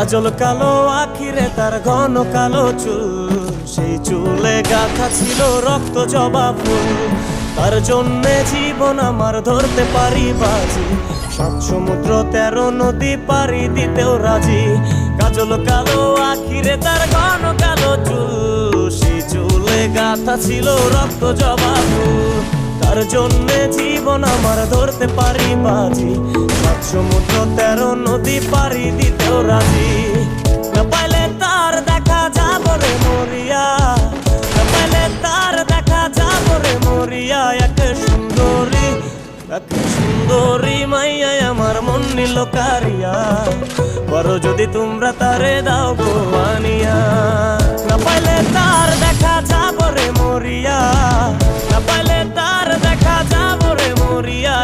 কাজল কালো আখিরে তার ঘন কালো চুল, সেই চুলে গাঁথা ছিল রক্ত জবা ফুল। তার জন্যে জীবন আমার ধরতে পারি বাজি, 7 সমুদ্র 13 নদী পাড়ি দিতেও রাজি। কাজল কালো আখিরে তার ঘন কালো চুল, সেই চুলে গাঁথা ছিল রক্ত জবা ফুল। তার জন্যে জীবন আমার ধরতে পারি বাজি, 7 সমুদ্র 13 নদী পাড়ি দিতেও রাজি। না পাইলে তার দেখা যাব রে মরিয়া, না পাইলে তার দেখা যাব রে মরিয়া। এক সুন্দরী মাইয়া আমার মন নিল কারিয়া, বড় যদি তোমরা তারে দাও গো আনিয়া। না পাইলে তার দেখা যাব রে মরিয়া, না পাইলে তার দেখা যাব রে মরিয়া।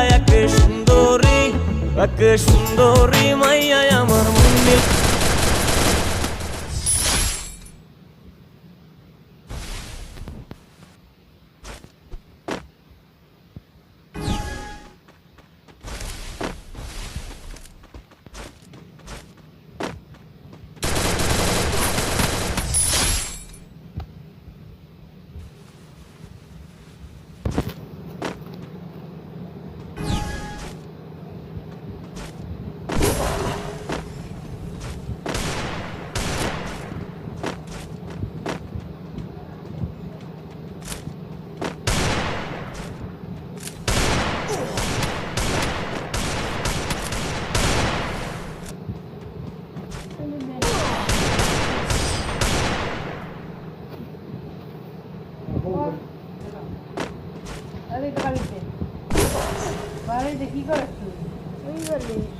এক সুন্দরী মাইয়া আমার মন নিল। বাড়িতে কি করছ?